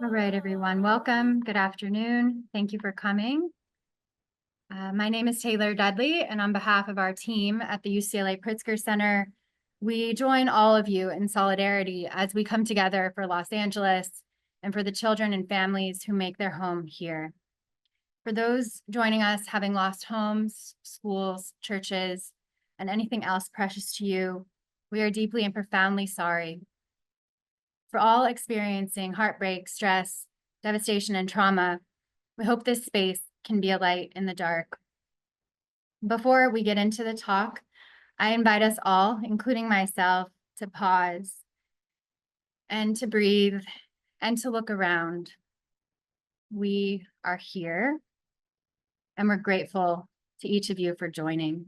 All right, everyone. Welcome. Good afternoon. Thank you for coming. My name is Taylor Dudley, and on behalf of our team at the UCLA Pritzker Center, we join all of you in solidarity as we come together for Los Angeles and for the children and families who make their home here. For those joining us having lost homes, schools, churches, and anything else precious to you, we are deeply and profoundly sorry. For all experiencing heartbreak, stress, devastation, and trauma, we hope this space can be a light in the dark. Before we get into the talk, I invite us all, including myself, to pause and to breathe and to look around. We are here and we're grateful to each of you for joining.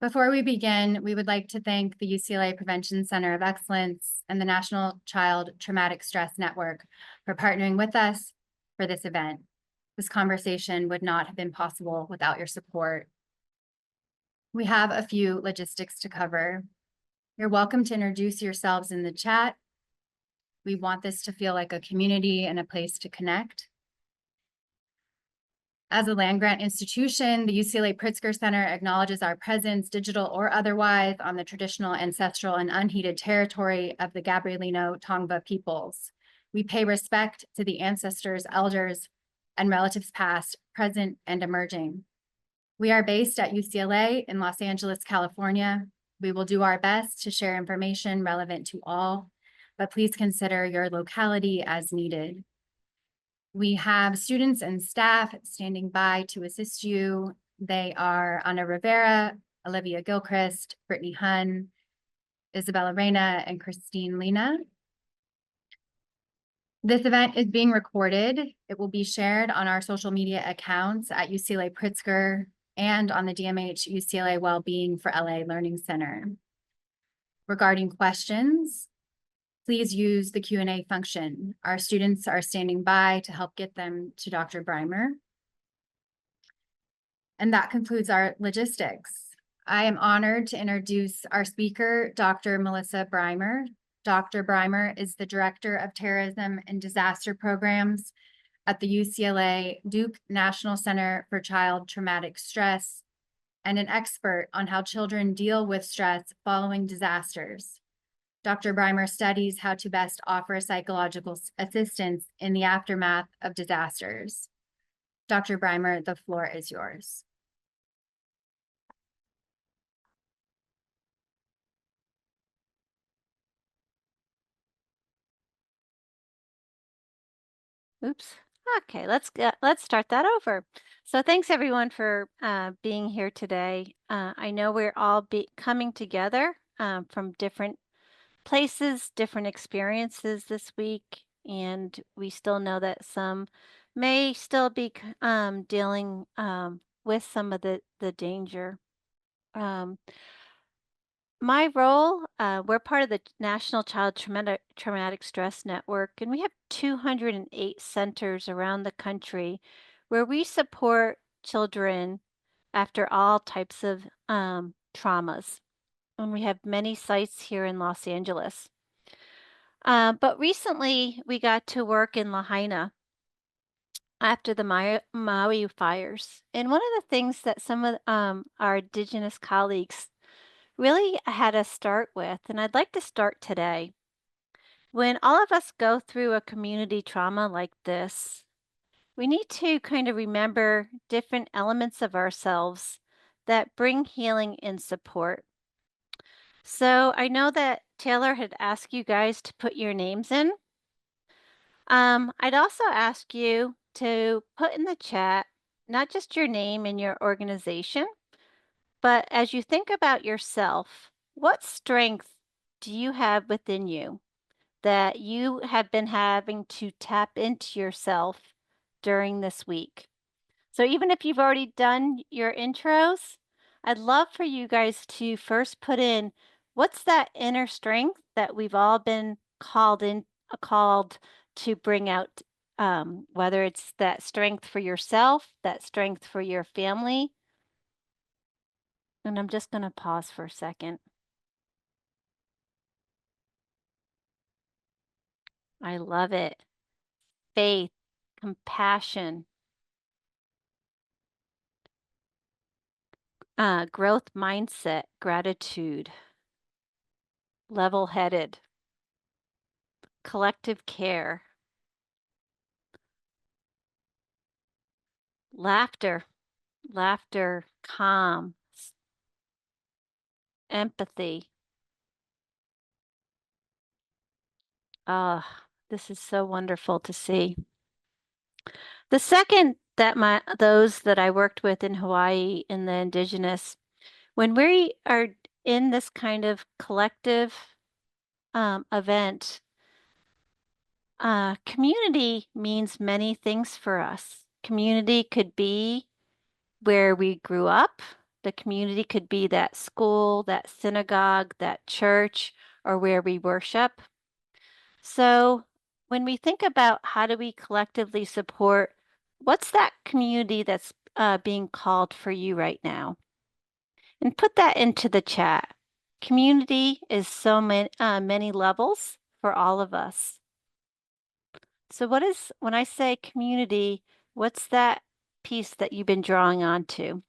Before we begin, we would like to thank the UCLA Prevention Center of Excellence and the National Child Traumatic Stress Network for partnering with us for this event. This conversation would not have been possible without your support. We have a few logistics to cover. You're welcome to introduce yourselves in the chat. We want this to feel like a community and a place to connect. As a land-grant institution, the UCLA Pritzker Center acknowledges our presence, digital or otherwise, on the traditional, ancestral, and unheeded territory of the Gabrielino Tongva peoples. We pay respect to the ancestors, elders, and relatives past, present, and emerging. We are based at UCLA in Los Angeles, California. We will do our best to share information relevant to all, but please consider your locality as needed. We have students and staff standing by to assist you. They are Ana Rivera, Olivia Gilchrist, Brittany Hunn, Isabella Reyna, and Christine Lena. This event is being recorded. It will be shared on our social media accounts at UCLA Pritzker and on the DMH UCLA Wellbeing for LA Learning Center. Regarding questions, please use the Q&A function. Our students are standing by to help get them to Dr. Brymer. And that concludes our logistics. I am honored to introduce our speaker, Dr. Melissa Brymer. Dr. Brymer is the Director of Terrorism and Disaster Programs at the UCLA-Duke National Center for Child Traumatic Stress and an expert on how children deal with stress following disasters. Dr. Brymer studies how to best offer psychological assistance in the aftermath of disasters. Dr. Brymer, the floor is yours. Oops. Okay, let's start that over. So thanks everyone for being here today. I know we're all coming together from different places, different experiences this week, and we still know that some may still be dealing with some of the danger. My role, we're part of the National Child Traumatic Stress Network, and we have 208 centers around the country where we support children after all types of traumas. And we have many sites here in Los Angeles. But recently, we got to work in Lahaina after the Maui fires. And one of the things that some of our Indigenous colleagues really had us start with, and I'd like to start today. When all of us go through a community trauma like this, we need to kind of remember different elements of ourselves that bring healing and support. So I know that Taylor had asked you guys to put your names in. I'd also ask you to put in the chat, not just your name and your organization, but as you think about yourself, what strength do you have within you that you have been having to tap into yourself during this week? So even if you've already done your intros, I'd love for you guys to first put in what's that inner strength that we've all been called to bring out, whether it's that strength for yourself, that strength for your family. And I'm just going to pause for a second. I love it. Faith, compassion, growth mindset, gratitude, level-headed, collective care, laughter, calm, empathy. Ah, this is so wonderful to see. The second that those that I worked with in Hawaii in the indigenous, when we are in this kind of collective event, community means many things for us. Community could be where we grew up. The community could be that school, that synagogue, that church, or where we worship. So when we think about how do we collectively support, what's that community that's being called for you right now? And put that into the chat. Community is so many levels for all of us. So when I say community, what's that piece that you've been drawing on to?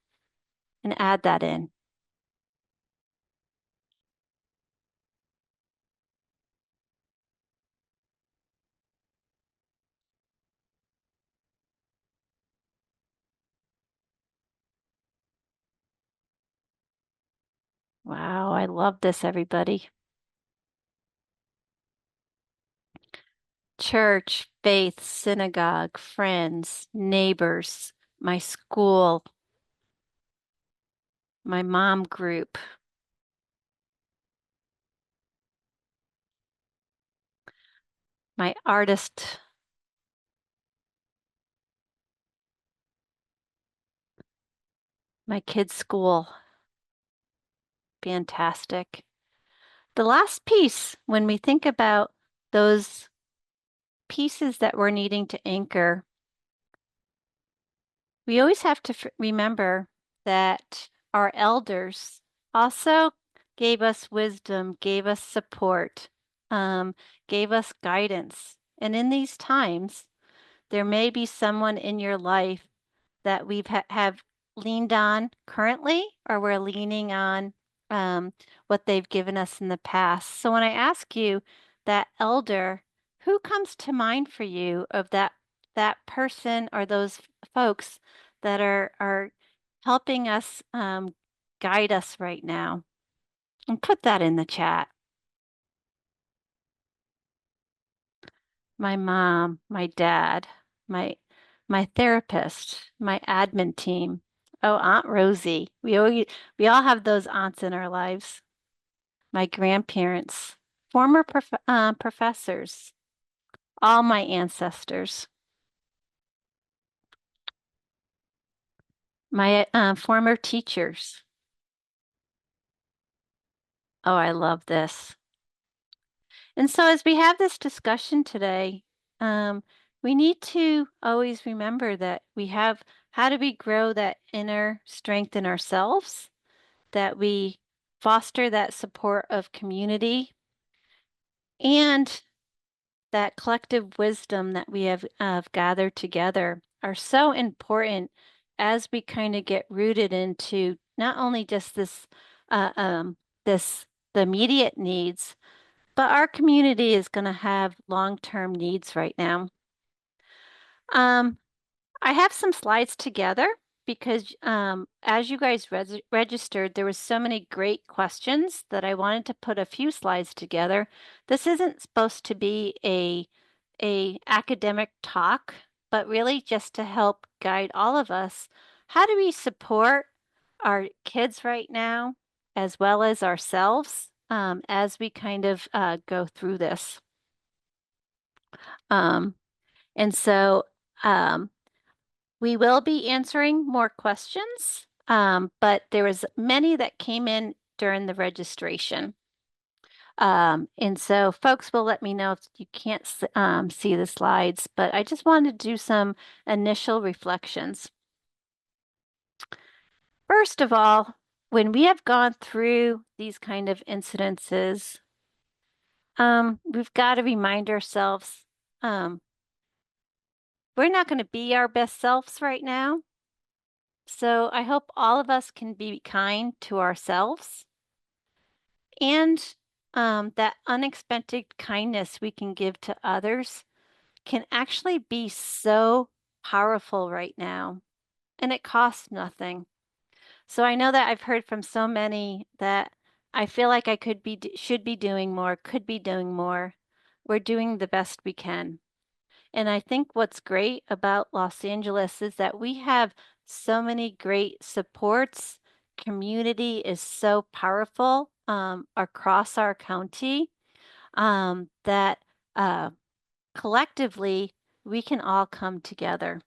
And add that in. Wow, I love this, everybody. Church, faith, synagogue, friends, neighbors, my school, my mom group, my artist, my kids' school. Fantastic. The last piece, when we think about those pieces that we're needing to anchor, we always have to remember that our elders also gave us wisdom, gave us support, um, gave us guidance. And in these times, there may be someone in your life that we've have leaned on currently, or we're leaning on um, what they've given us in the past. So when I ask you that elder, who comes to mind for you of that person or those folks that are helping us guide us right now? And put that in the chat. My mom, my dad, my my therapist, my admin team. Oh, Aunt Rosie. We all have those aunts in our lives. My grandparents, former professors, all my ancestors, my former teachers. Oh, I love this. And so as we have this discussion today, um, we need to always remember that we have, how do we grow that inner strength in ourselves, that we foster that support of community and that collective wisdom that we have gathered together are so important as we kind of get rooted into not only just uh, um, this the immediate needs, but our community is going to have long-term needs right now. Um, I have some slides together because as you guys registered, there was so many great questions that I wanted to put a few slides together. This isn't supposed to be a academic talk, but really just to help guide all of us. How do we support our kids right now, as well as ourselves, as we kind of go through this? Um, and so um, we will be answering more questions, but there was many that came in during the registration. And so folks will let me know if you can't see the slides, but I just wanted to do some initial reflections. First of all, when we have gone through these kind of incidences, we've got to remind ourselves, um, we're not going to be our best selves right now. So I hope all of us can be kind to ourselves and that unexpected kindness we can give to others can actually be so powerful right now, and it costs nothing. So I know that I've heard from so many that I feel like I should be doing more, could be doing more. We're doing the best we can. And I think what's great about Los Angeles is that we have so many great supports. Community is so powerful across our county that collectively we can all come together.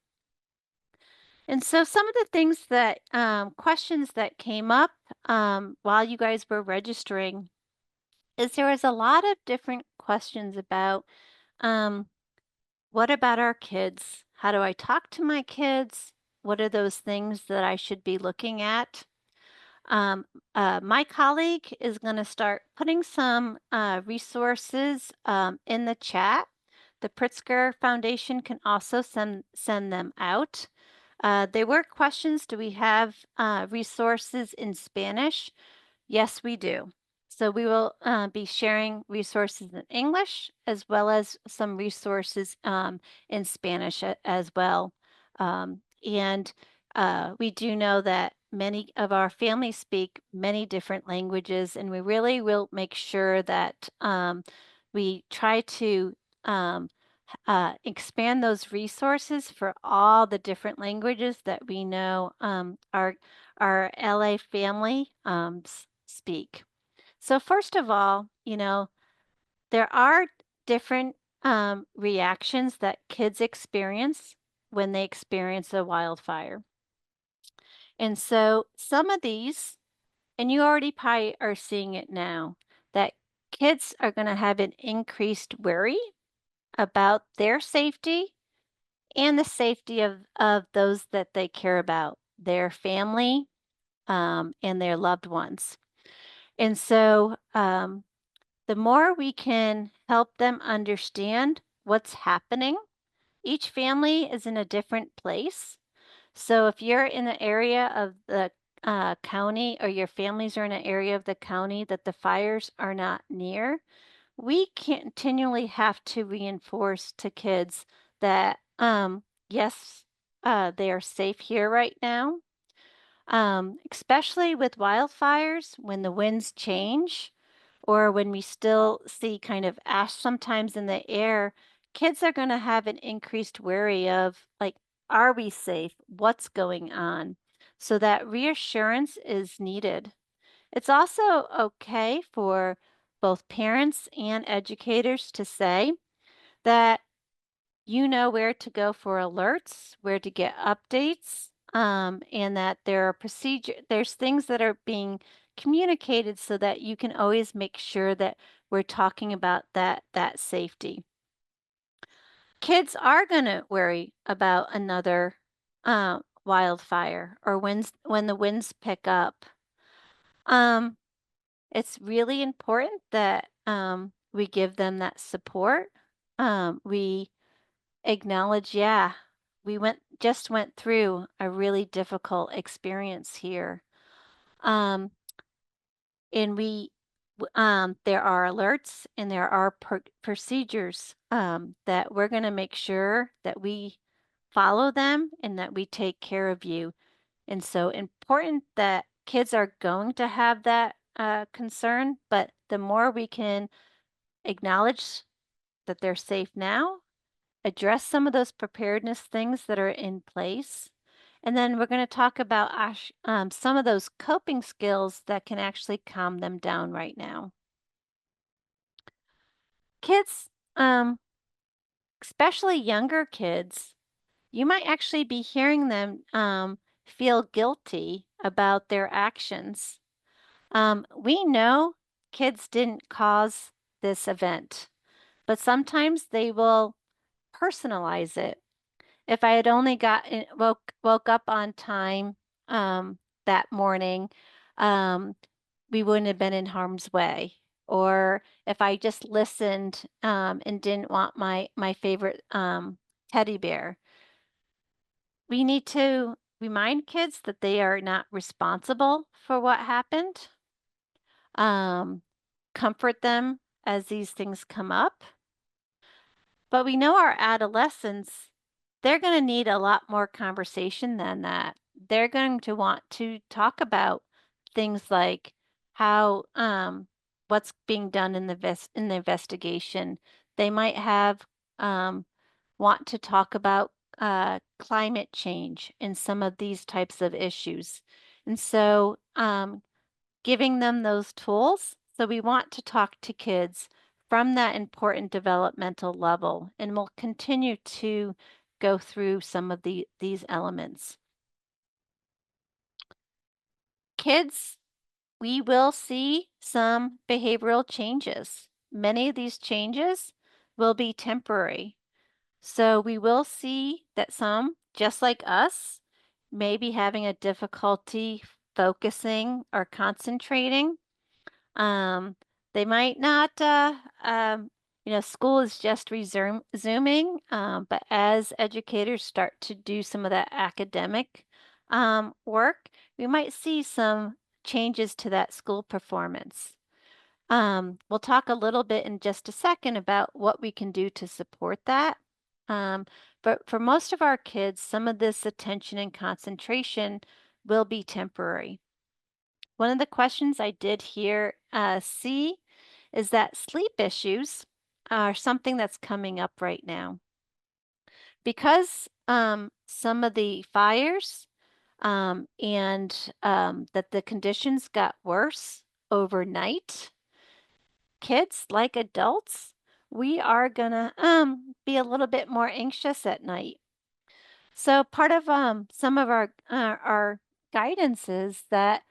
And so some of the things that questions that came up while you guys were registering is there was a lot of different questions about um, what about our kids? How do I talk to my kids? What are those things that I should be looking at? Um, my colleague is going to start putting some resources in the chat. The Pritzker Foundation can also send them out. There were questions, do we have resources in Spanish? Yes, we do. So we will be sharing resources in English as well as some resources in Spanish as well. And we do know that many of our families speak many different languages, and we really will make sure that we try to um, expand those resources for all the different languages that we know our LA family speak. So first of all, there are different reactions that kids experience when they experience a wildfire. And so some of these, and you already probably are seeing it now, that kids are going to have an increased worry about their safety and the safety of those that they care about, their family and their loved ones. And so the more we can help them understand what's happening, each family is in a different place. So if you're in the area of the county or your families are in an area of the county that the fires are not near, we continually have to reinforce to kids that, yes, they are safe here right now. Especially with wildfires, when the winds change or when we still see kind of ash sometimes in the air, kids are going to have an increased worry of like, are we safe? What's going on? So that reassurance is needed. It's also okay for both parents and educators to say that you know where to go for alerts, where to get updates, and that there's things that are being communicated so that you can always make sure that we're talking about that safety. Kids are going to worry about another wildfire or when the winds pick up. Um, it's really important that we give them that support. We acknowledge, yeah, we just went through a really difficult experience here. Um, and there are alerts and there are procedures that we're going to make sure that we follow them and that we take care of you. And so important that kids are going to have that concern, but the more we can acknowledge that they're safe now, address some of those preparedness things that are in place. And then we're going to talk about some of those coping skills that can actually calm them down right now. Kids, especially younger kids, you might actually be hearing them feel guilty about their actions. We know kids didn't cause this event, but sometimes they will personalize it. If I had only woke up on time that morning, um, we wouldn't have been in harm's way. or if I just listened and didn't want my favorite teddy bear. We need to remind kids that they are not responsible for what happened. Um, Comfort them as these things come up. But we know our adolescents, they're going to need a lot more conversation than that. They're going to want to talk about things like how what's being done in in the investigation. They might have um, want to talk about climate change and some of these types of issues. And so giving them those tools. So we want to talk to kids from that important developmental level, and we'll continue to go through some of these elements. Kids, we will see some behavioral changes. Many of these changes will be temporary. So we will see that some, just like us, may be having a difficulty focusing or concentrating. Um, they might not, school is just resuming, but as educators start to do some of that academic work, we might see some changes to that school performance. We'll talk a little bit in just a second about what we can do to support that. Um, but for most of our kids, some of this attention and concentration will be temporary. One of the questions I did hear see is that sleep issues are something that's coming up right now. Because some of the fires and that the conditions got worse overnight, kids like adults, we are gonna be a little bit more anxious at night. So part of some of our guidance is that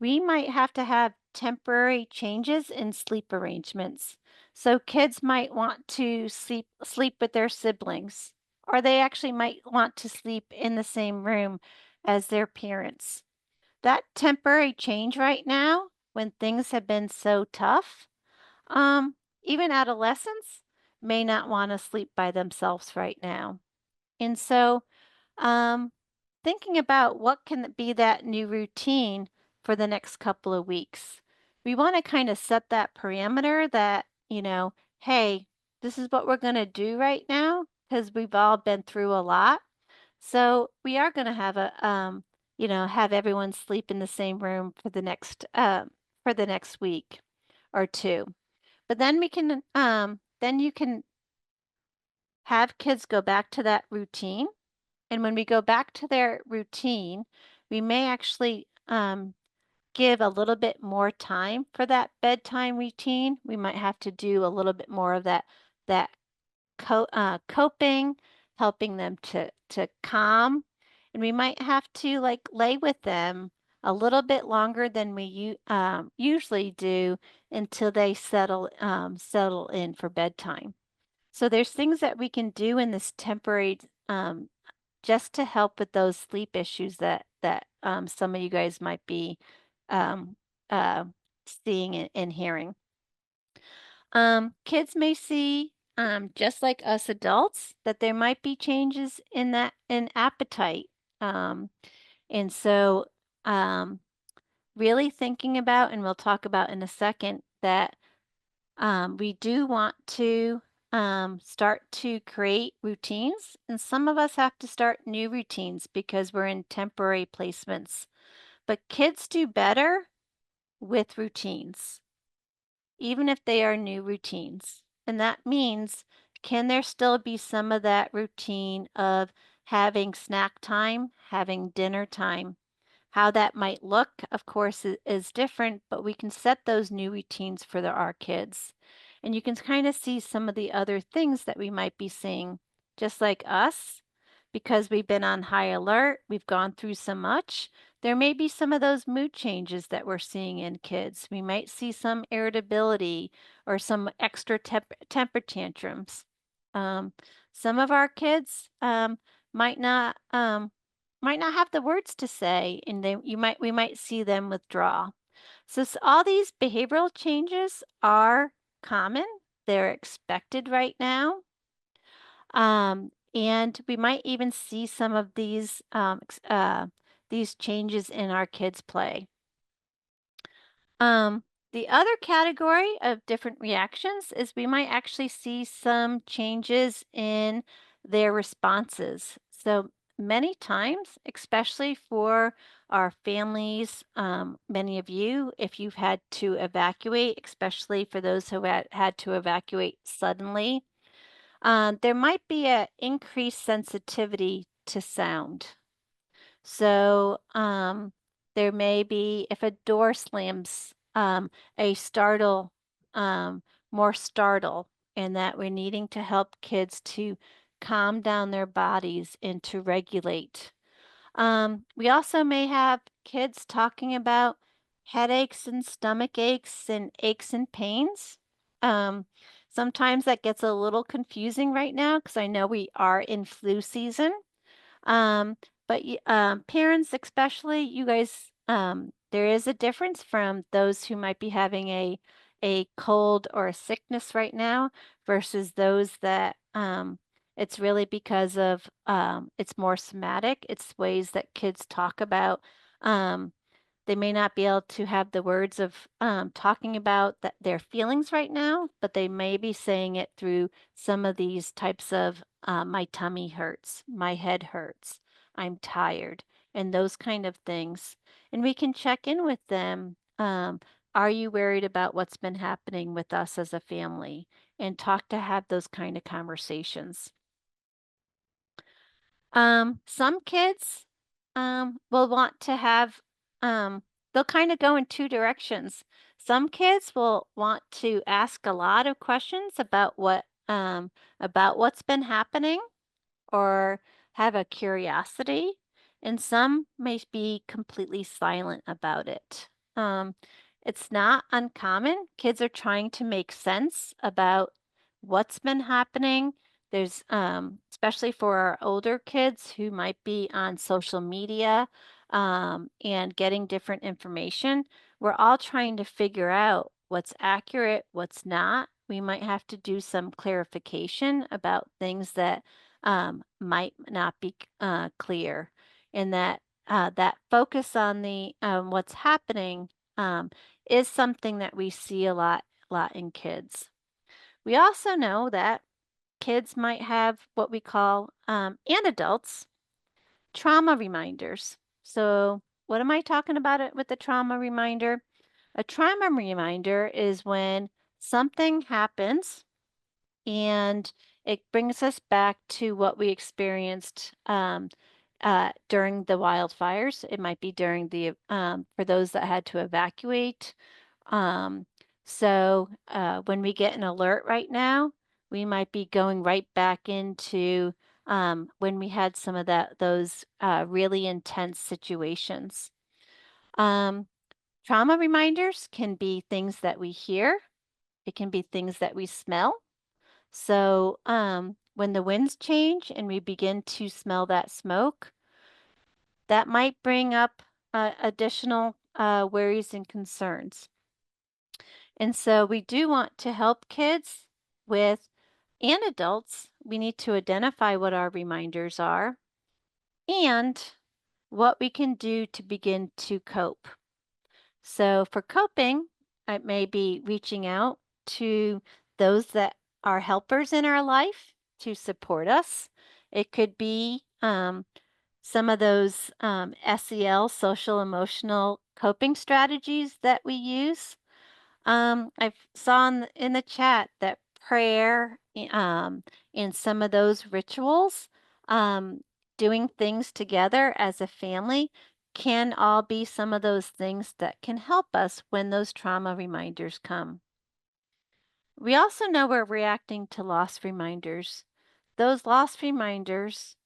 we might have to have temporary changes in sleep arrangements. So kids might want to sleep with their siblings, or they actually might want to sleep in the same room as their parents. That temporary change right now, when things have been so tough, even adolescents may not want to sleep by themselves right now. And so um, thinking about what can be that new routine for the next couple of weeks. We want to kind of set that parameter that, hey, this is what we're going to do right now because we've all been through a lot. So we are going to have have everyone sleep in the same room for the next week or two. But then you can have kids go back to that routine, and when we go back to their routine, we may actually give a little bit more time for that bedtime routine. We might have to do a little bit more of that coping, helping them to calm, and we might have to like lay with them a little bit longer than we usually do until they settle in for bedtime. So there's things that we can do in this temporary just to help with those sleep issues that some of you guys might be um, uh, seeing and hearing. Kids may see, just like us adults, that there might be changes in appetite. Um, and so, um, really thinking about, and we'll talk about in a second, that we do want to start to create routines, and some of us have to start new routines because we're in temporary placements. But kids do better with routines, even if they are new routines. And that means, can there still be some of that routine of having snack time, having dinner time? How that might look, of course, is different, but we can set those new routines for our kids. And you can kind of see some of the other things that we might be seeing, just like us, because we've been on high alert, we've gone through so much. There may be some of those mood changes that we're seeing in kids. We might see some irritability or some extra temper tantrums. Um, some of our kids might not might not have the words to say, and we might see them withdraw. All these behavioral changes are common. They're expected right now. And we might even see some of these changes in our kids' play. Um, the other category of different reactions is we might actually see some changes in their responses. So many times, especially for our families, many of you, if you've had to evacuate, especially for those who had to evacuate suddenly, there might be an increased sensitivity to sound. So there may be, if a door slams, a startle, more startle, and that we're needing to help kids to calm down their bodies and to regulate. We also may have kids talking about headaches and stomach aches and pains. Um, Sometimes that gets a little confusing right now because I know we are in flu season. Um, Parents, especially you guys, there is a difference from those who might be having a cold or a sickness right now versus those that it's really because of it's more somatic. It's ways that kids talk about um, they may not be able to have the words of talking about their feelings right now, but they may be saying it through some of these types of my tummy hurts, my head hurts, I'm tired, and those kind of things. And we can check in with them. Are you worried about what's been happening with us as a family? And talk to have those kind of conversations. Some kids, will want to have, they'll kind of go in two directions. Some kids will want to ask a lot of questions about what's been happening or have a curiosity, and some may be completely silent about it. Um, it's not uncommon. Kids are trying to make sense about what's been happening. There's, especially for our older kids who might be on social media and getting different information, we're all trying to figure out what's accurate, what's not. We might have to do some clarification about things that might not be clear, and that focus on the what's happening um, is something that we see a lot in kids. We also know that kids might have what we call and adults trauma reminders. So what am I talking about it with the trauma reminder? A trauma reminder is when something happens and it brings us back to what we experienced during the wildfires. It might be during for those that had to evacuate. Um, when we get an alert right now, we might be going right back into when we had some of those really intense situations. Um, Trauma reminders can be things that we hear. It can be things that we smell. When the winds change and we begin to smell that smoke, that might bring up additional worries and concerns. And so we do want to help kids with and adults. We need to identify what our reminders are and what we can do to begin to cope. So for coping, it may be reaching out to those that are helpers in our life to support us. It could be some of those SEL, social emotional coping strategies that we use. I saw in the chat that prayer and some of those rituals, um, doing things together as a family can all be some of those things that can help us when those trauma reminders come. We also know we're reacting to loss reminders. Those loss reminders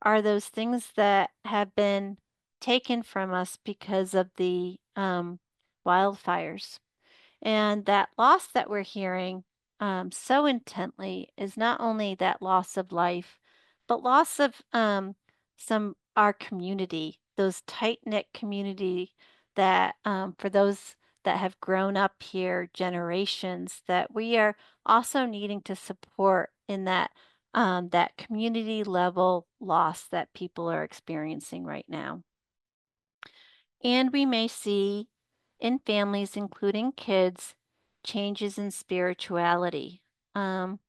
are those things that have been taken from us because of the wildfires. And that loss that we're hearing so intently is not only that loss of life, but loss of some our community, those tight knit community that for those that have grown up here generations that we are also needing to support in that community level loss that people are experiencing right now. And we may see in families, including kids, changes in spirituality. Um,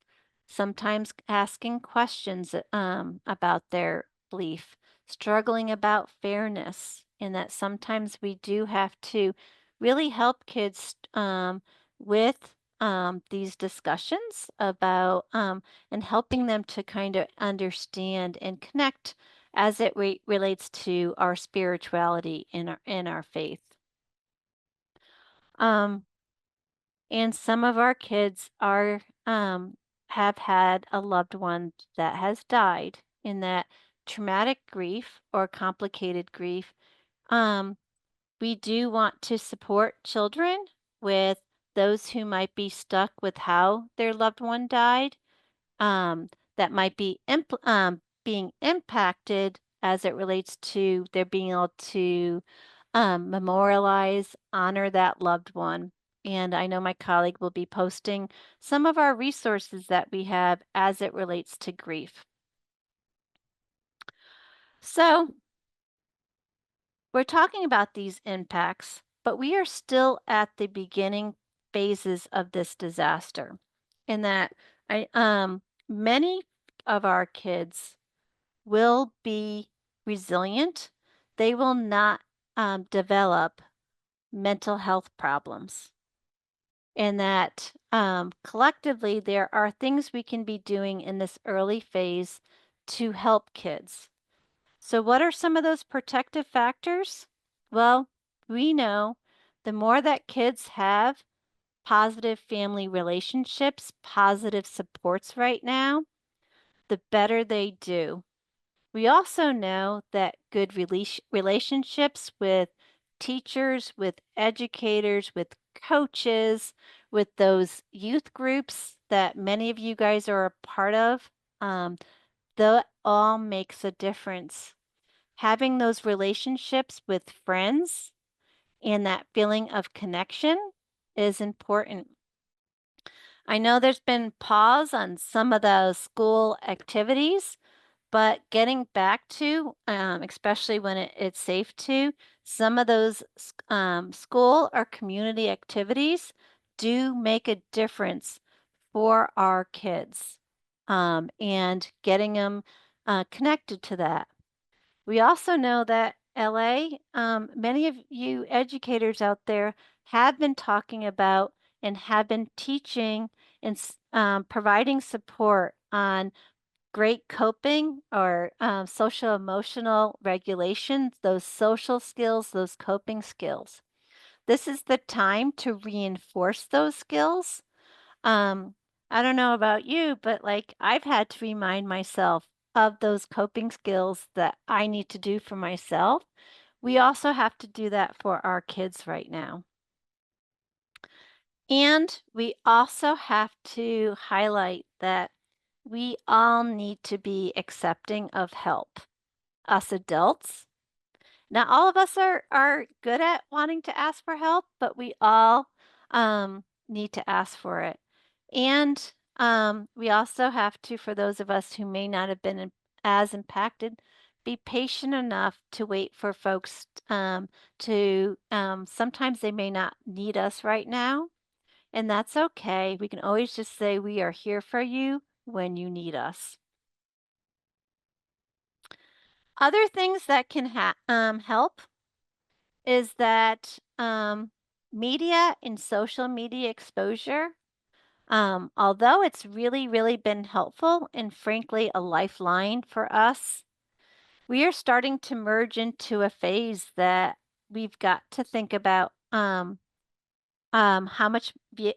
Sometimes asking questions about their belief, struggling about fairness, and that sometimes we do have to really help kids with these discussions about and helping them to kind of understand and connect as it relates to our spirituality in our faith. Um, and some of our kids are have had a loved one that has died in that traumatic grief or complicated grief. Um, we do want to support children with those who might be stuck with how their loved one died, that might be being impacted as it relates to their being able to memorialize, honor that loved one. And I know my colleague will be posting some of our resources that we have as it relates to grief. So we're talking about these impacts, but we are still at the beginning phases of this disaster. In that many of our kids will be resilient. They will not develop mental health problems. And that collectively, there are things we can be doing in this early phase to help kids. So, what are some of those protective factors? Well, we know the more that kids have positive family relationships, positive supports right now, the better they do. We also know that good relationships with teachers, with educators, with coaches, with those youth groups that many of you guys are a part of, um, that all makes a difference. Having those relationships with friends and that feeling of connection is important. I know there's been pause on some of those school activities, but getting back to, especially when it's safe to, some of those school or community activities do make a difference for our kids, and getting them connected to that. We also know that LA, many of you educators out there have been talking about and have been teaching and providing support on great coping or social emotional regulation, those social skills, those coping skills. This is the time to reinforce those skills. um, I don't know about you, but like I've had to remind myself of those coping skills that I need to do for myself. We also have to do that for our kids right now. And we also have to highlight that we all need to be accepting of help. Us adults, not all of us are good at wanting to ask for help, but we all need to ask for it. And we also have to, for those of us who may not have been as impacted, be patient enough to wait for folks to, sometimes they may not need us right now, and that's okay. We can always just say, we are here for you when you need us. Other things that can help is that media and social media exposure, although it's really, really been helpful and frankly a lifeline for us, we are starting to merge into a phase that we've got to think about how much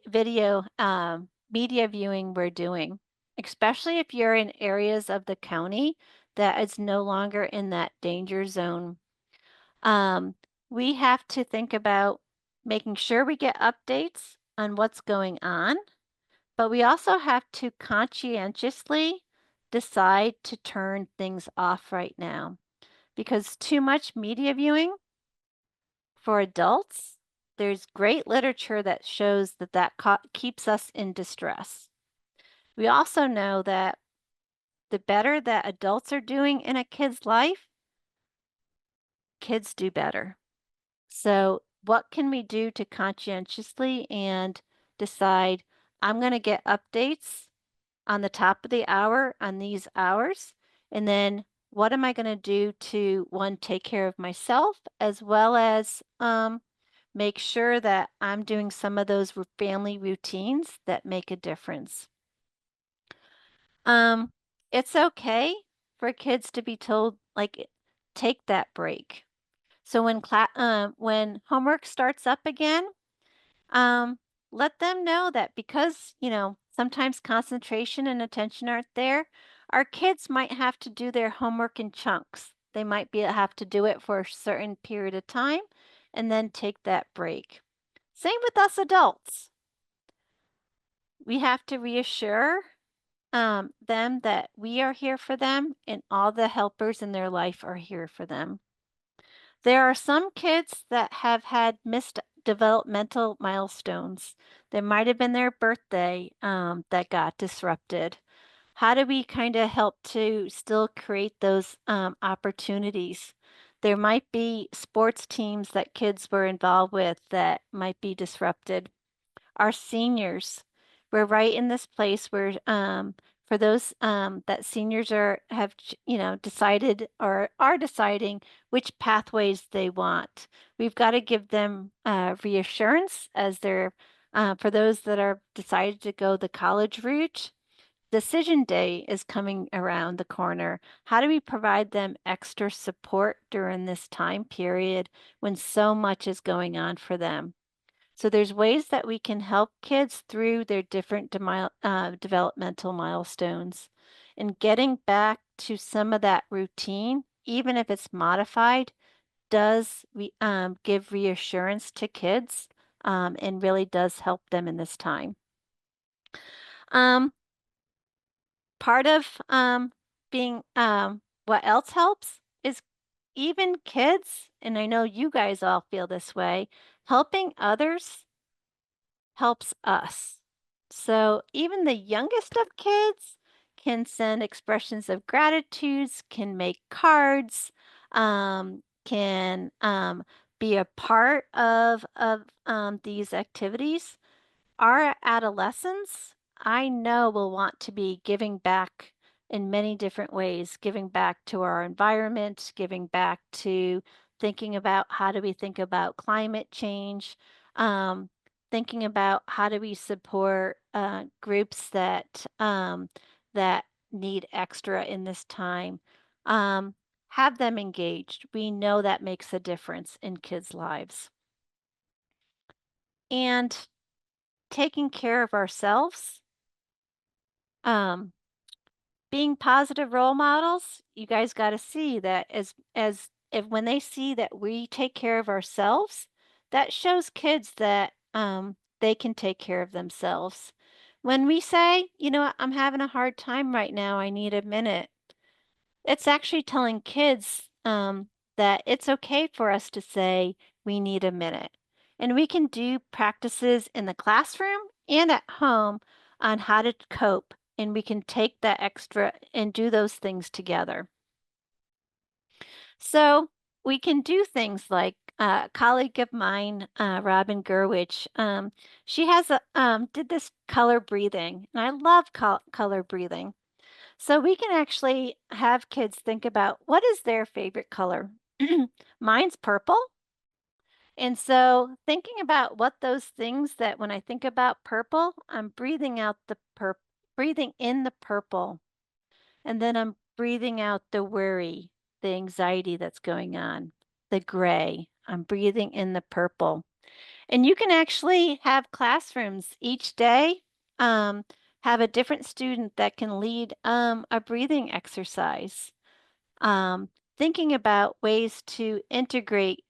video media viewing we're doing, especially if you're in areas of the county that is no longer in that danger zone. Um, we have to think about making sure we get updates on what's going on, but we also have to conscientiously decide to turn things off right now because too much media viewing for adults there's great literature that shows that keeps us in distress. We also know that the better that adults are doing in a kid's life, kids do better. So, what can we do to conscientiously and decide I'm going to get updates on the top of the hour on these hours? And then what am I going to do to one, take care of myself as well as make sure that I'm doing some of those family routines that make a difference? Um, it's okay for kids to be told, like, take that break. So when homework starts up again, um, let them know that because, sometimes concentration and attention aren't there, our kids might have to do their homework in chunks. They might have to do it for a certain period of time and then take that break. Same with us adults. We have to reassure them that we are here for them and all the helpers in their life are here for them. There are some kids that have had missed developmental milestones. There might have been their birthday that got disrupted. How do we kind of help to still create those opportunities? There might be sports teams that kids were involved with that might be disrupted. Our seniors, we're right in this place where for those that seniors decided or are deciding which pathways they want. We've got to give them reassurance as they're for those that are decided to go the college route. Decision day is coming around the corner. How do we provide them extra support during this time period when so much is going on for them? So there's ways that we can help kids through their different developmental milestones. And getting back to some of that routine, even if it's modified, does give reassurance to kids and really does help them in this time. Um, Part of being what else helps is even kids, and I know you guys all feel this way, helping others helps us. So even the youngest of kids can send expressions of gratitudes, can make cards, can be a part of these activities. Our adolescents, I know, will want to be giving back in many different ways, giving back to our environment, giving back to thinking about how do we think about climate change, um, thinking about how do we support groups that need extra in this time. Um, have them engaged. We know that makes a difference in kids' lives. And taking care of ourselves, um, being positive role models, you guys got to see that as if when they see that we take care of ourselves, that shows kids that they can take care of themselves. When we say, I'm having a hard time right now, I need a minute, it's actually telling kids that it's okay for us to say we need a minute. And we can do practices in the classroom and at home on how to cope. And we can take that extra and do those things together. So we can do things like a colleague of mine, Robin Gerwich, she has did this color breathing, and I love color breathing. So we can actually have kids think about what is their favorite color. Mine's purple. And so thinking about what those things that when I think about purple, I'm breathing out breathing in the purple. And then I'm breathing out the worry, the anxiety that's going on, the gray. I'm breathing in the purple. And you can actually have classrooms each day, um, have a different student that can lead a breathing exercise. Um, Thinking about ways to integrate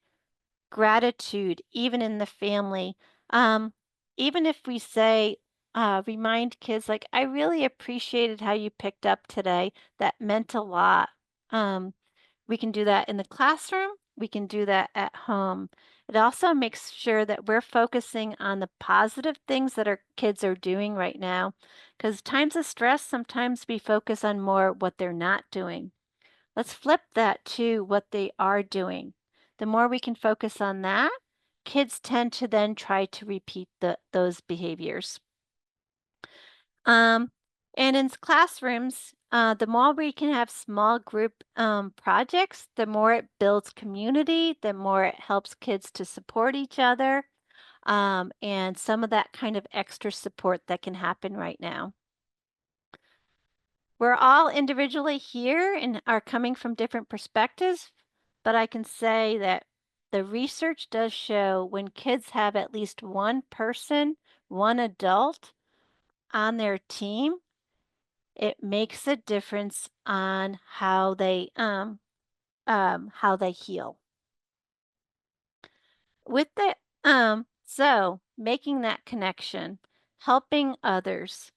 gratitude, even in the family. Um, Even if we say, remind kids, like, I really appreciated how you picked up today. That meant a lot. We can do that in the classroom. We can do that at home. It also makes sure that we're focusing on the positive things that our kids are doing right now, because times of stress, sometimes we focus on more what they're not doing. Let's flip that to what they are doing. The more we can focus on that, kids tend to then try to repeat those behaviors. Um, and in classrooms, the more we can have small group projects, the more it builds community, the more it helps kids to support each other, and some of that kind of extra support that can happen right now. We're all individually here and are coming from different perspectives, but I can say that the research does show when kids have at least one person, one adult on their team, it makes a difference on how they heal. With the so making that connection, helping others,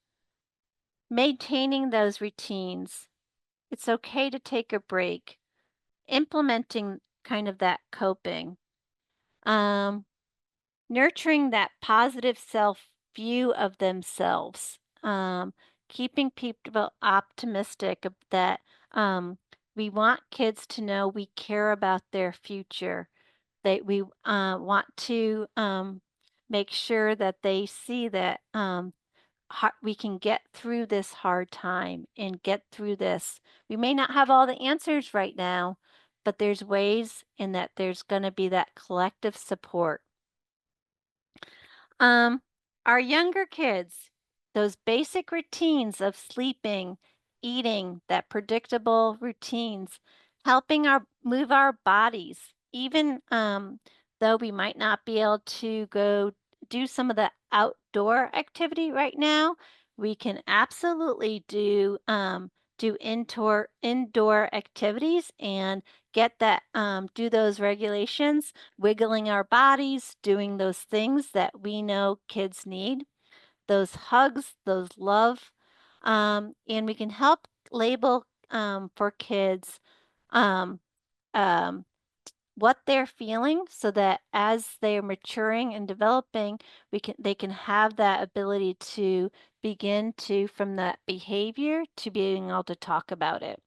maintaining those routines. It's okay to take a break, implementing kind of that coping, um, nurturing that positive self view of themselves, keeping people optimistic that we want kids to know we care about their future, that we want to make sure that they see that we can get through this hard time and get through this. We may not have all the answers right now, but there's ways in that there's going to be that collective support. Um, our younger kids, those basic routines of sleeping, eating, that predictable routines, helping our move our bodies, even though we might not be able to go do some of the outdoor activity right now, we can absolutely do indoor activities and get that do those regulations, wiggling our bodies, doing those things that we know kids need, those hugs, those love, and we can help label for kids um, um, what they're feeling so that as they're maturing and developing, they can have that ability to begin to from that behavior to being able to talk about it.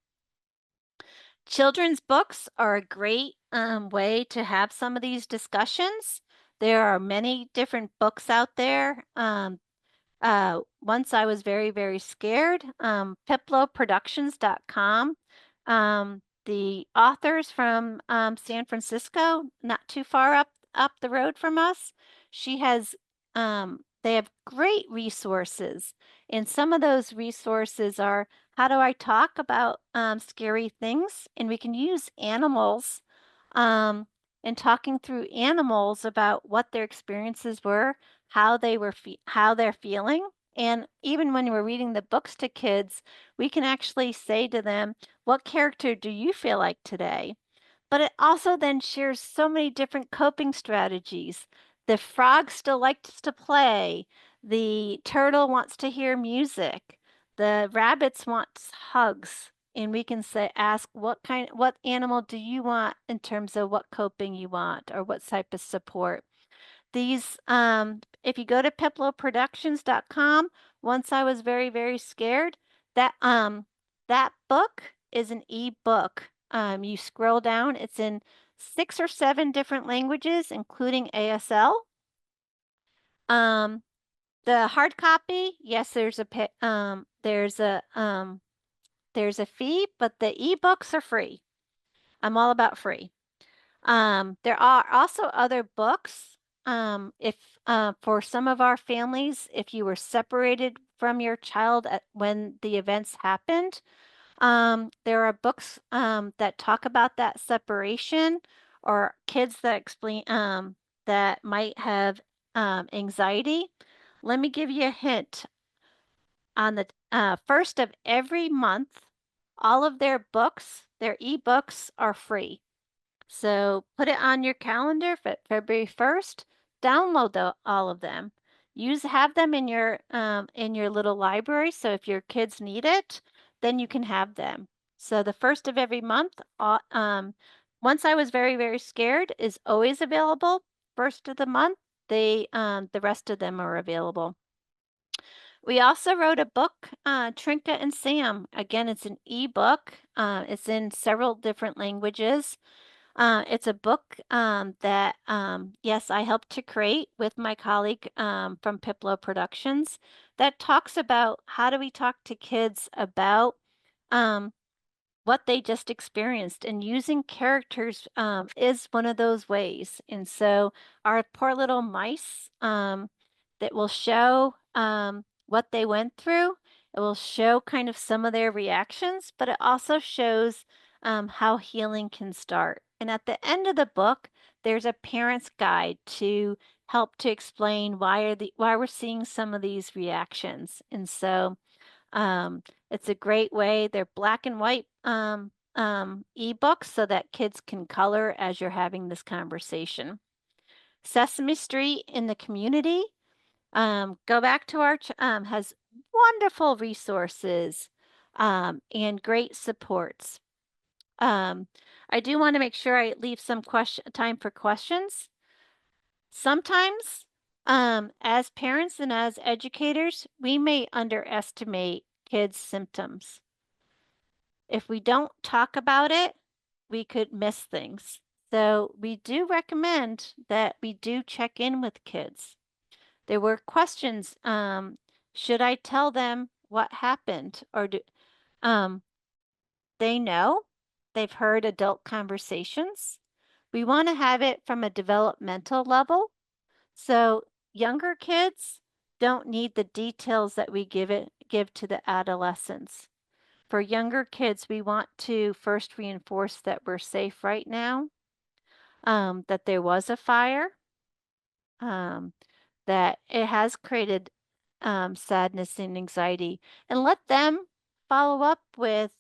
Children's books are a great way to have some of these discussions. There are many different books out there. Once I was very, very scared. Piploproductions.com. The authors from San Francisco, not too far up the road from us, she has they have great resources, and some of those resources are how do I talk about scary things, and we can use animals um, and talking through animals about what their experiences were, how they're feeling. And even when we're reading the books to kids, we can actually say to them, what character do you feel like today? But it also then shares so many different coping strategies. The frog still likes to play. The turtle wants to hear music. The rabbits wants hugs. And we can ask what animal do you want in terms of what coping you want or what type of support. These, if you go to piploproductions.com, once I was very, very scared, that that book is an ebook. You scroll down, it's in 6 or 7 different languages, including ASL. Um, the hard copy, yes, there's a fee, but the ebooks are free. I'm all about free. There are also other books. If for some of our families, if you were separated from your child when the events happened, there are books that talk about that separation, or kids that explain that might have anxiety. Let me give you a hint. On the first of every month, all of their books, their ebooks, are free. So put it on your calendar for February 1st. Download all of them. Have them in your little library. So if your kids need it, then you can have them. So the first of every month, once I was very, very scared is always available. first of the month, the rest of them are available. We also wrote a book, Trinket and Sam. Again, it's an ebook. It's in several different languages. It's a book that, yes, I helped to create with my colleague from Piplo Productions that talks about how do we talk to kids about um, what they just experienced. And using characters is one of those ways. And so our poor little mice that will show what they went through. It will show kind of some of their reactions, but it also shows how healing can start. And at the end of the book, there's a parent's guide to help to explain why we're seeing some of these reactions. And so it's a great way. They're black and white ebooks so that kids can color as you're having this conversation. Sesame Street in the community. Go back to our has wonderful resources and great supports. I do want to make sure I leave some time for questions. Sometimes, as parents and as educators, we may underestimate kids' symptoms. If we don't talk about it, we could miss things. So we do recommend that we do check in with kids. There were questions, should I tell them what happened? Or do they know? They've heard adult conversations. We want to have it from a developmental level. So younger kids don't need the details that we give to the adolescents. For younger kids, we want to first reinforce that we're safe right now, that there was a fire, um, that it has created sadness and anxiety, and let them follow up with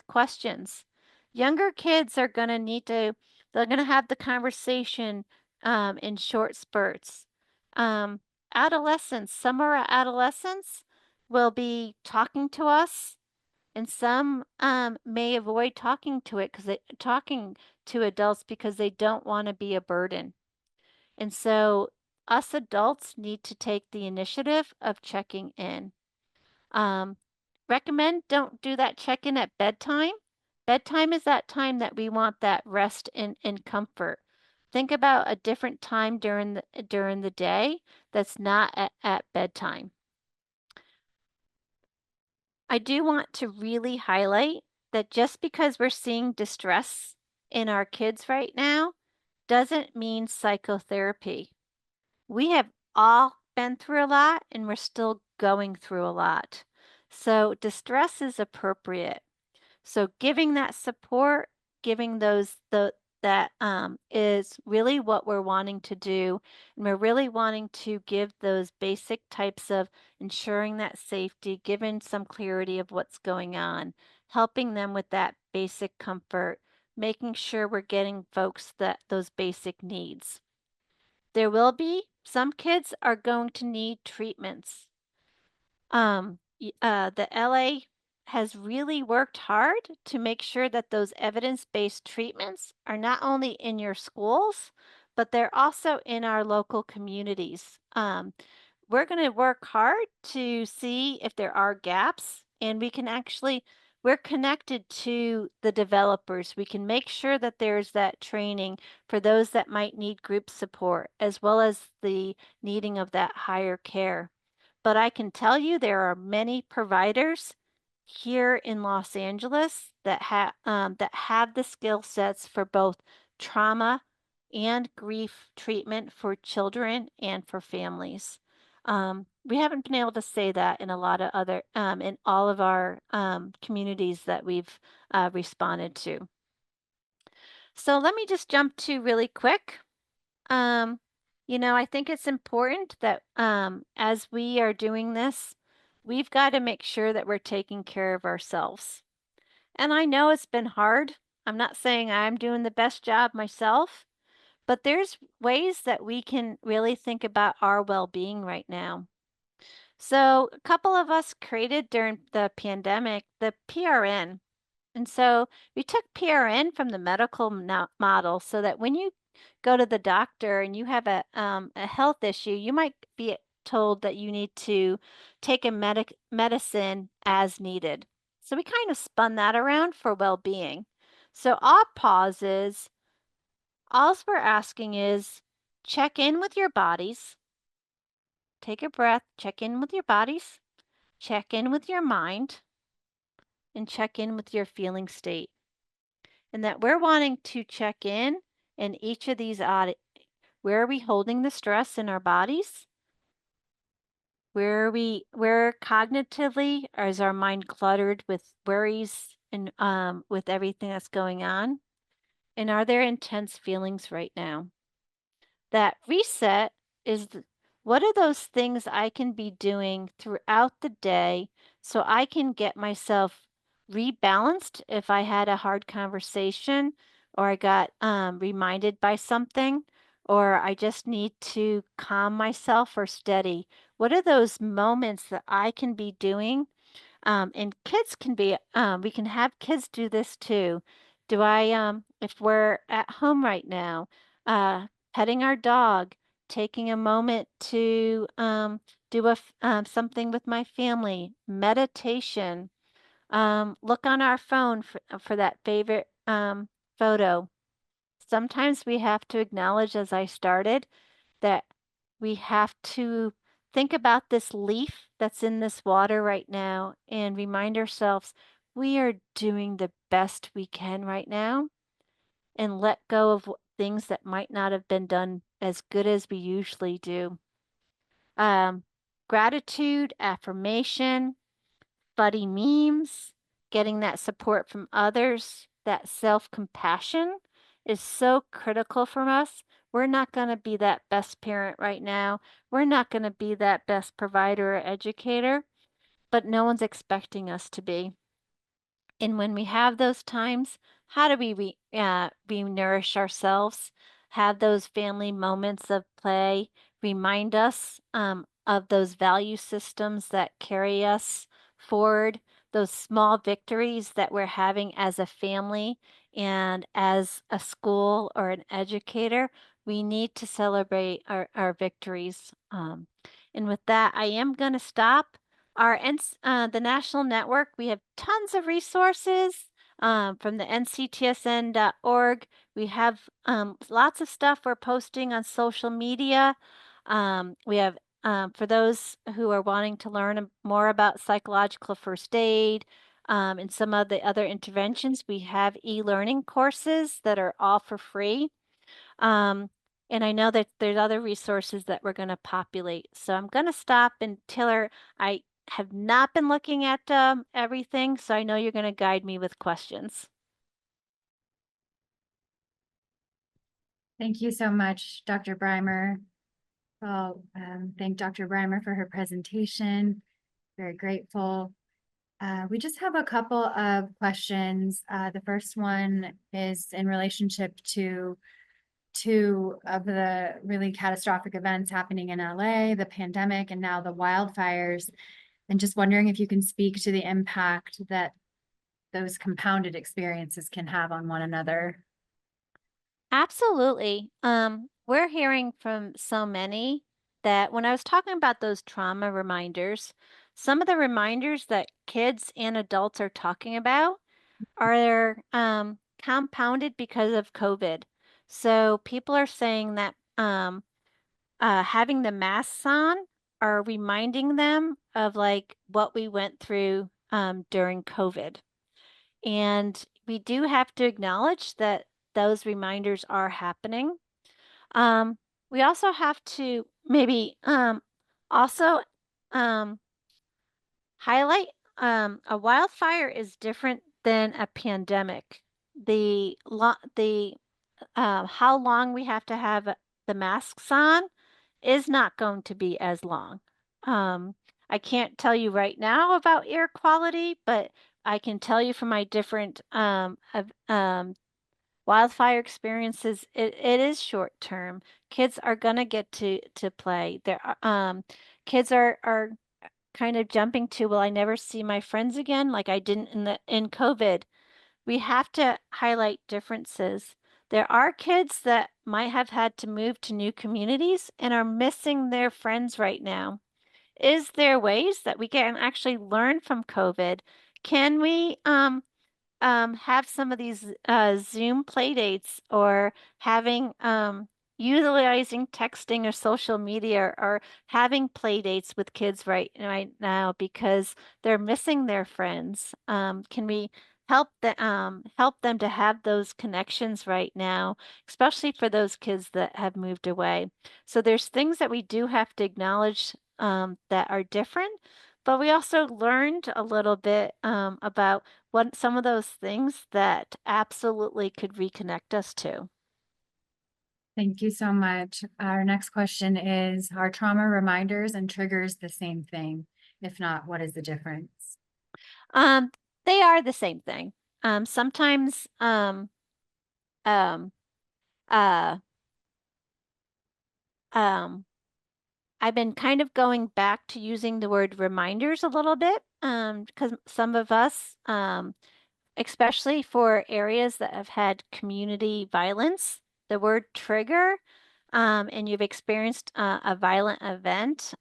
questions. Younger kids are going to they're going to have the conversation in short spurts. Um, Adolescents, summer adolescents will be talking to us, and some may avoid talking to adults because they don't want to be a burden. And so us adults need to take the initiative of checking in. Um, Recommend don't do that check-in at bedtime. Bedtime is that time that we want that rest and comfort. Think about a different time during the day that's not at bedtime. I do want to really highlight that just because we're seeing distress in our kids right now doesn't mean psychotherapy. We have all been through a lot and we're still going through a lot. So distress is appropriate. So giving that support, giving that is really what we're wanting to do. And we're really wanting to give those basic types of ensuring that safety, giving some clarity of what's going on, helping them with that basic comfort, making sure we're getting folks those basic needs. There will be some kids are going to need treatments. The LA has really worked hard to make sure that those evidence-based treatments are not only in your schools, but they're also in our local communities. We're going to work hard to see if there are gaps, and we're connected to the developers. We can make sure that there's that training for those that might need group support, as well as the needing of that higher care. But I can tell you there are many providers here in Los Angeles that have the skill sets for both trauma and grief treatment for children and for families. We haven't been able to say that in a lot of other in all of our communities that we've responded to. So let me just jump to really quick. Um, I think it's important that as we are doing this, we've got to make sure that we're taking care of ourselves. And I know it's been hard. I'm not saying I'm doing the best job myself, but there's ways that we can really think about our well-being right now. So a couple of us created during the pandemic the PRN. And so we took PRN from the medical model so that when you go to the doctor and you have a health issue, you might be told that you need to take a medicine as needed. So we kind of spun that around for well-being. So our pause is, all we're asking is check in with your bodies, take a breath, check in with your bodies, check in with your mind, and check in with your feeling state. And that we're wanting to check in each of these audit. Where are we holding the stress in our bodies? Where cognitively is our mind cluttered with worries and with everything that's going on? And are there intense feelings right now? That reset is what are those things I can be doing throughout the day so I can get myself rebalanced if I had a hard conversation or I got reminded by something or I just need to calm myself or steady. What are those moments that I can be doing and kids can be, we can have kids do this too. If we're at home right now, petting our dog, taking a moment to do something with my family, meditation, look on our phone for that favorite photo. Sometimes we have to acknowledge, as I started, that we have to think about this leaf that's in this water right now and remind ourselves we are doing the best we can right now and let go of things that might not have been done as good as we usually do. Um, Gratitude, affirmation, funny memes, getting that support from others, that self-compassion is so critical for us. We're not going to be that best parent right now. We're not going to be that best provider or educator, but no one's expecting us to be. And when we have those times, how do we nourish ourselves? Have those family moments of play, remind us of those value systems that carry us forward, those small victories that we're having as a family and as a school or an educator. We need to celebrate our victories. And with that, I am going to stop the national network. We have tons of resources from the nctsn.org. We have lots of stuff we're posting on social media. We have, for those who are wanting to learn more about psychological first aid and some of the other interventions, we have e-learning courses that are all for free. Um, and I know that there's other resources that we're going to populate. So I'm going to stop and Taylor, I have not been looking at everything, so I know you're going to guide me with questions. Thank you so much, Dr. Brymer. I'll thank Dr. Brymer for her presentation. Very grateful. We just have a couple of questions. The first one is in relationship to two of the really catastrophic events happening in LA, the pandemic, and now the wildfires. And just wondering if you can speak to the impact that those compounded experiences can have on one another. Absolutely. We're hearing from so many that when I was talking about those trauma reminders, some of the reminders that kids and adults are talking about are compounded because of COVID. So people are saying that having the masks on are reminding them of like what we went through during COVID. And we do have to acknowledge that those reminders are happening. Um, we also have to maybe also um, highlight a wildfire is different than a pandemic. The how long we have to have the masks on is not going to be as long. Um, I can't tell you right now about air quality, but I can tell you from my different wildfire experiences, it is short term. Kids are gonna get to play. Kids are kind of jumping to, will I never see my friends again like I didn't in COVID. We have to highlight differences. There are kids that might have had to move to new communities and are missing their friends right now. Is there ways that we can actually learn from COVID? Can we have some of these Zoom play dates or having utilizing texting or social media or having play dates with kids right now because they're missing their friends. Can we help them to have those connections right now, especially for those kids that have moved away? So there's things that we do have to acknowledge that are different, but we also learned a little bit about what some of those things that absolutely could reconnect us to. Thank you so much. Our next question is, are trauma reminders and triggers the same thing? If not, what is the difference? Um, they are the same thing. Sometimes um, uh, um, I've been kind of going back to using the word reminders a little bit because some of us, especially for areas that have had community violence, the word trigger, and you've experienced a violent event,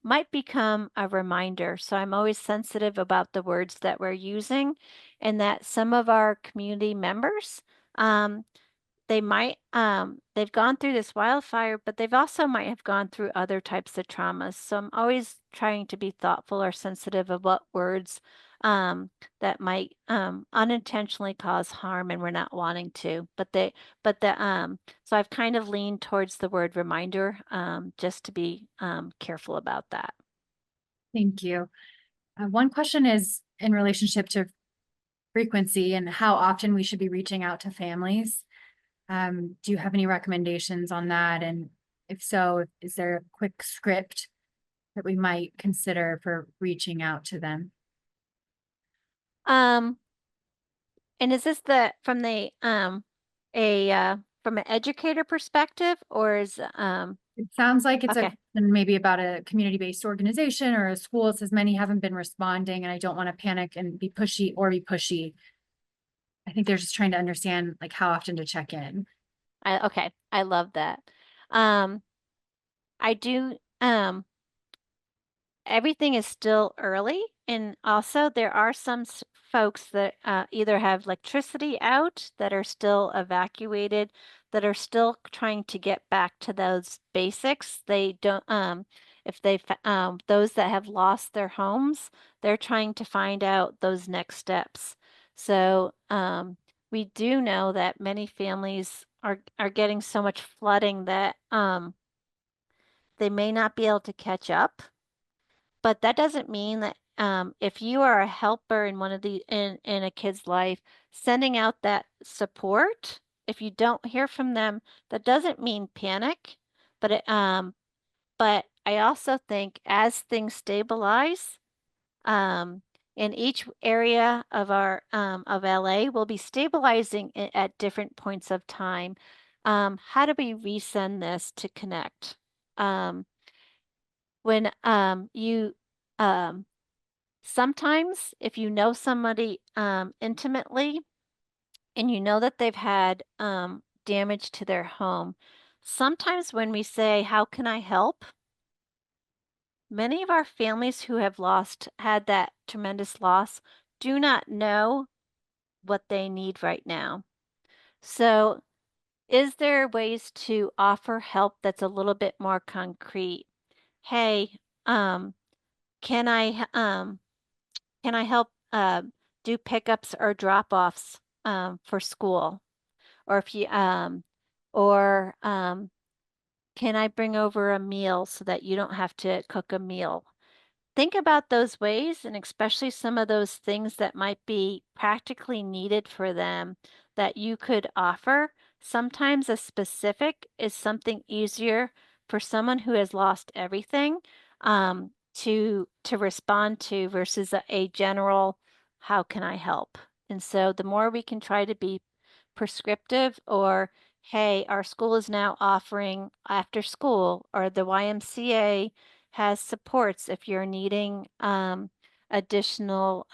might become a reminder. So I'm always sensitive about the words that we're using, and that some of our community members, um, they've gone through this wildfire, but they've also might have gone through other types of traumas. So I'm always trying to be thoughtful or sensitive of what words um, that might unintentionally cause harm and we're not wanting to. So I've kind of leaned towards the word reminder just to be careful about that. Thank you. One question is in relationship to frequency and how often we should be reaching out to families. Do you have any recommendations on that? And if so, is there a quick script that we might consider for reaching out to them? Um, and is this the a from an educator perspective or is It sounds like it's a okay. question maybe about a community-based organization or a school. It says many haven't been responding, and I don't want to panic and be pushy or be pushy. I think they're just trying to understand like how often to check in. Okay, I love that. Um, I do. Everything is still early, and also there are some folks that either have electricity out that are still evacuated, that are still trying to get back to those basics. They don't. If those that have lost their homes, they're trying to find out those next steps. So we do know that many families are getting so much flooding that they may not be able to catch up, but that doesn't mean that if you are a helper in one of the in a kid's life, sending out that support, if you don't hear from them, that doesn't mean panic, but but I also think as things stabilize, um, in each area of our of LA, will be stabilizing at different points of time. How do we resend this to connect? Um, when you um, sometimes if you know somebody intimately and you know that they've had damage to their home, sometimes when we say, "How can I help?" Many of our families who have had that tremendous loss do not know what they need right now. So, is there ways to offer help that's a little bit more concrete? Hey, um, can I can I help do pickups or drop-offs for school? Or if you or can I bring over a meal so that you don't have to cook a meal? Think about those ways and especially some of those things that might be practically needed for them that you could offer. Sometimes a specific is something easier for someone who has lost everything to respond to versus a general, how can I help? And so the more we can try to be prescriptive or hey, our school is now offering after school or the YMCA has supports if you're needing additional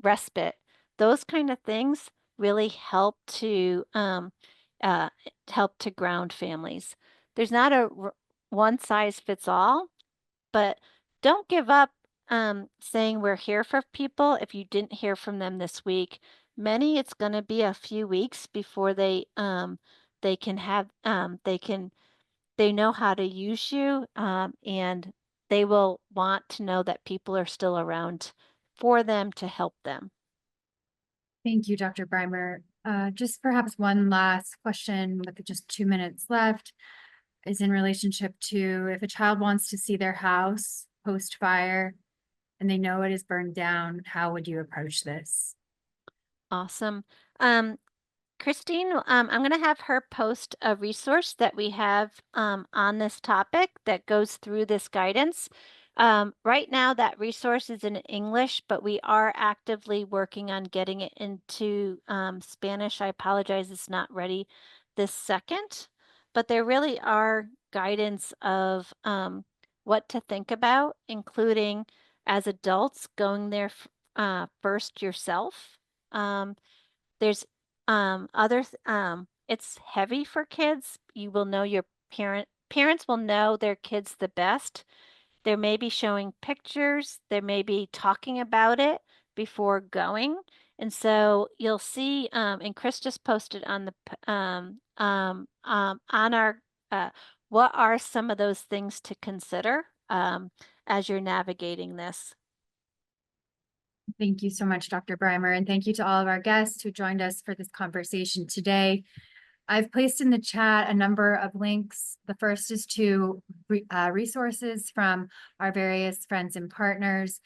respite. Those kind of things really help to uh, help to ground families. There's not a one size fits all, but don't give up saying we're here for people if you didn't hear from them this week. Many, it's going to be a few weeks before they can have they know how to use you, and they will want to know that people are still around for them to help them. Thank you, Dr. Brymer. Just perhaps one last question with just 2 minutes left is in relationship to if a child wants to see their house post-fire and they know it is burned down, how would you approach this? Awesome. Christine, I'm going to have her post a resource that we have on this topic that goes through this guidance. Right now, that resource is in English, but we are actively working on getting it into Spanish. I apologize, it's not ready this second, but there really are guidance of what to think about, including as adults going there first yourself. Um, there's it's heavy for kids. You will know your parents will know their kids the best. They may be showing pictures, they may be talking about it before going. And so you'll see, and Chris just posted on the on our what are some of those things to consider as you're navigating this. Thank you so much, Dr. Brymer, and thank you to all of our guests who joined us for this conversation today. I've placed in the chat a number of links. The first is to resources from our various friends and partners.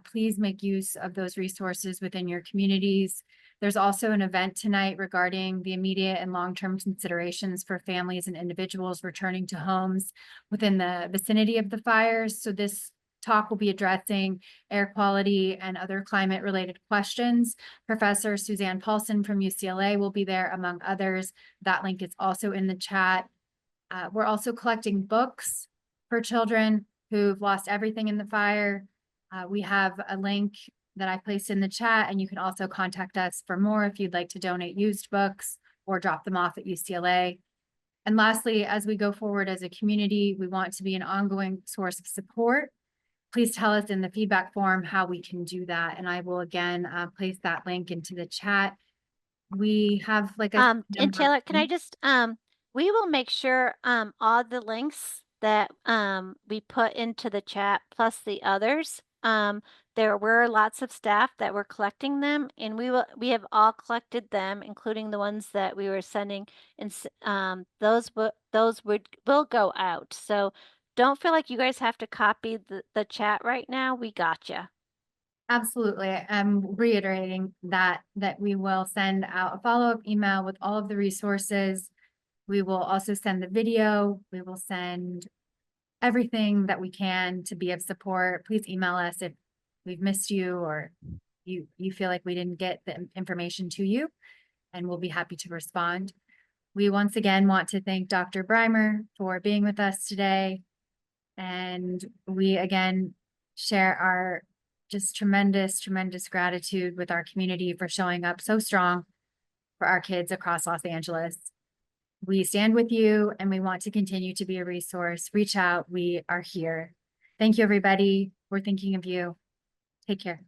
Please make use of those resources within your communities. There's also an event tonight regarding the immediate and long-term considerations for families and individuals returning to homes within the vicinity of the fires. So this talk will be addressing air quality and other climate-related questions. Professor Suzanne Paulson from UCLA will be there, among others. That link is also in the chat. We're also collecting books for children who've lost everything in the fire. We have a link that I placed in the chat, and you can also contact us for more if you'd like to donate used books or drop them off at UCLA. And lastly, as we go forward as a community, we want to be an ongoing source of support. Please tell us in the feedback form how we can do that. And I will again place that link into the chat. We have like a And number. Taylor, can I just we will make sure all the links that we put into the chat plus the others. There were lots of staff that were collecting them, and we have all collected them, including the ones that we were sending, and those will go out. So don't feel like you guys have to copy the chat right now. We got you. Absolutely. I'm reiterating that we will send out a follow-up email with all of the resources. We will also send the video. We will send everything that we can to be of support. Please email us if we've missed you or you feel like we didn't get the information to you, and we'll be happy to respond. We once again want to thank Dr. Brymer for being with us today. And we again share our just tremendous gratitude with our community for showing up so strong for our kids across Los Angeles. We stand with you and we want to continue to be a resource. Reach out. We are here. Thank you, everybody. We're thinking of you. Take care.